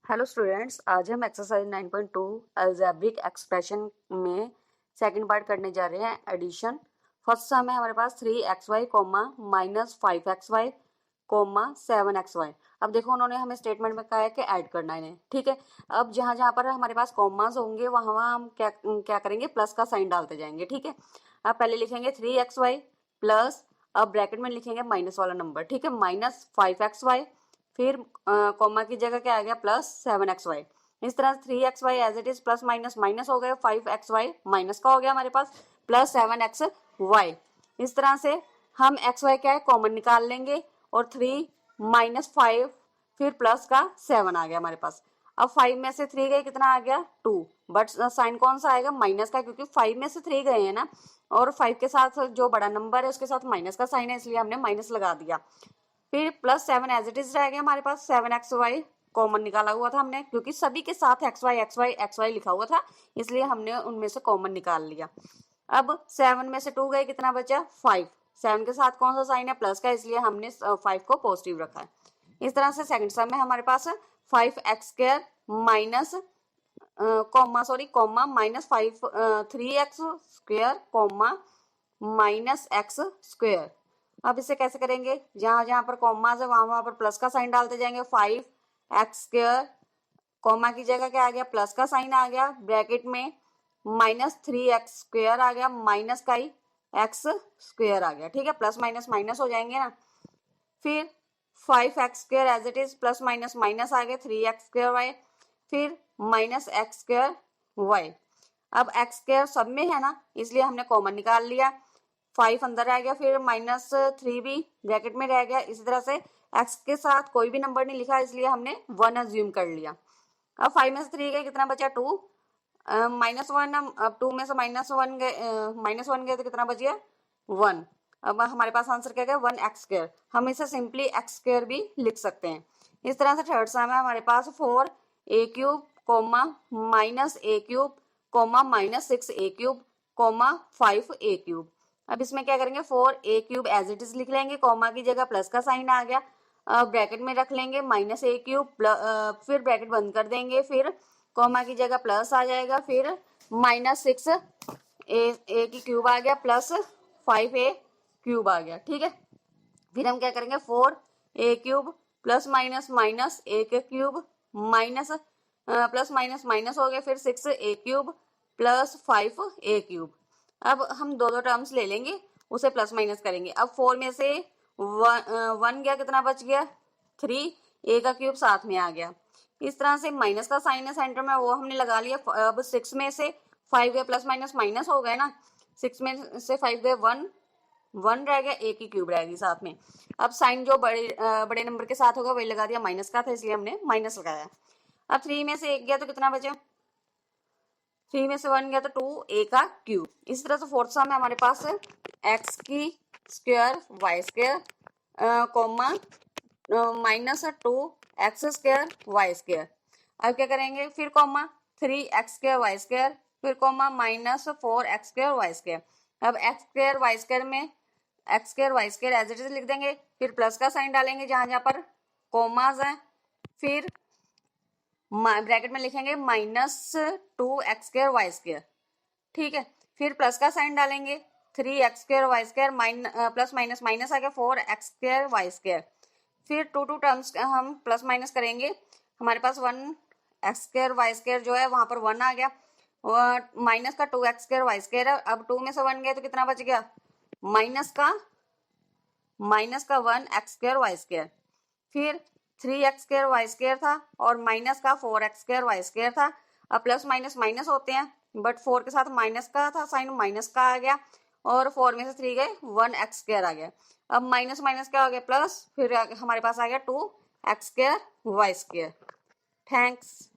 Hello students, आज हम exercise 9.2 algebraic expression में सेकंड पार्ट करने जा रहे हैं एडिशन। फर्स्ट सम है हमारे पास 3xy coma -5xy coma 7xy। अब देखो उन्होंने हमें स्टेटमेंट में कहा है कि ऐड करना है इन्हें, ठीक है। अब जहां जहां पर हमारे पास कॉमास होंगे वहां वहां हम क्या क्या करेंगे, प्लस का साइन डालते जाएंगे, ठीक है। अब पहले लिखेंगे 3xy प्लस, अब ब्रैकेट में लिखेंगे माइनस वाला नंबर, ठीक है, -5xy, फिर कॉमा की जगह क्या आ गया +7xy। इस तरह 3xy as it is plus minus minus हो गए, 5xy माइनस का हो गया हमारे पास +7xy। इस तरह से हम xy क्या है कॉमन निकाल लेंगे और 3 -5 फिर प्लस का 7 आ गया हमारे पास। अब 5 में से 3 गए कितना आ गया 2, बट साइन कौन सा आएगा माइनस का, क्योंकि 5 में से 3 गए हैं ना, और 5 के साथ जो बड़ा नंबर है उसके साथ माइनस का साइन है, इसलिए हमने माइनस लगा दिया। फिर +7 एज इट इज रह गया हमारे पास, 7xy कॉमन निकाला हुआ था हमने, क्योंकि सभी के साथ xy लिखा हुआ था, इसलिए हमने उनमें से कॉमन निकाल लिया। अब 7 में से 2 गए कितना बचा 5, 7 के साथ कौन सा साइन है प्लस का, इसलिए हमने 5 को पॉजिटिव रखा है। इस तरह से सेकंड सम में हमारे पास 5x² minus comma -5 3x² comma -x²। अब इसे कैसे करेंगे, जहां जहां पर कॉमा है वहां वहां पर प्लस का साइन डालते जाएंगे। 5x² कॉमा की जगह क्या आ गया प्लस का साइन आ गया, ब्रैकेट में -3x² आ गया, माइनस का ही x² आ गया, ठीक है, प्लस माइनस माइनस हो जाएंगे ना। फिर 5x² as it is plus minus minus आ गया 3x²y, फिर -x²y। अब x² सब में है ना, इसलिए हमने कॉमन निकाल लिया, 5 अंदर रह गया, फिर -3 भी ब्रैकेट में रह गया। इसी तरह से x के साथ कोई भी नंबर नहीं लिखा, इसलिए हमने 1 अज्यूम कर लिया। अब 5 में से 3 गए कितना बचा 2, -1, अब 2 में से -1 गए तो कितना बच गया 1। अब हमारे पास आंसर क्या गया 1x²। हम इसे सिंपली x² भी लिख सकते हैं। इस तरह से थर्ड सम है हमारे पास 4a³ coma -a³ coma -6a³ coma 5a³। अब इसमें क्या करेंगे 4a³ एज इट इज लिख लेंगे, कॉमा की जगह प्लस का साइन आ गया, ब्रैकेट में रख लेंगे -a³, फिर ब्रैकेट बंद कर देंगे, फिर कॉमा की जगह प्लस आ जाएगा, फिर -6 a³ आ गया प्लस 5a³ आ गया, ठीक है। फिर हम क्या करेंगे 4a³ plus minus minus a³ minus plus minus minus हो गया, फिर 6a³ प्लस 5a³। अब हम दो दो टर्म्स ले लेंगे, उसे प्लस माइनस करेंगे। अब 4 में से 1 गया, कितना बच गया 3, a³ साथ में आ गया। इस तरह से माइनस का साइन है सेंटर में, वो हमने लगा लिया। अब 6 में से 5 गए, प्लस माइनस माइनस हो गए ना, 6 में से 5 गए 1 रह गया, a³ रहेगी साथ में। अब साइन जो बड़े नंबर के साथ होगा वही लगा दिया, माइनस का था इसलिए हमने माइनस लगाया। अब 3 में से 1 गया तो कितना बचा, 3 में से 1 गया तो 2a³। इस तरह से फोर्थ सम है हमारे पास x² y² coma -2x² y²। अब क्या करेंगे फिर कॉमा 3x² y², फिर कॉमा -4x² y²। अब x² y² में x² y² as it is लिख देंगे, फिर प्लस का साइन डालेंगे जहां जहां पर कॉमाज है, फिर ब्रैकेट में लिखेंगे -2x² y², ठीक है। फिर प्लस का साइन डालेंगे 3x² y² plus minus minus आ गया 4x² y²। फिर टू टर्म्स हम प्लस माइनस करेंगे, हमारे पास 1x² y² जो है वहां पर 1 आ गया, और माइनस का 2x² y² है। अब 2 में से 1 गया तो कितना बच गया माइनस का 1x² y²। फिर 3x² y² था और माइनस का 4x² y² था। अब प्लस माइनस माइनस होते हैं, बट 4 के साथ माइनस का था साइन, माइनस का आ गया, और 4 में से 3 गए 1x² आ गया। अब माइनस माइनस क्या हो गया प्लस, फिर हमारे पास आ गया 2x² y²। थैंक्स।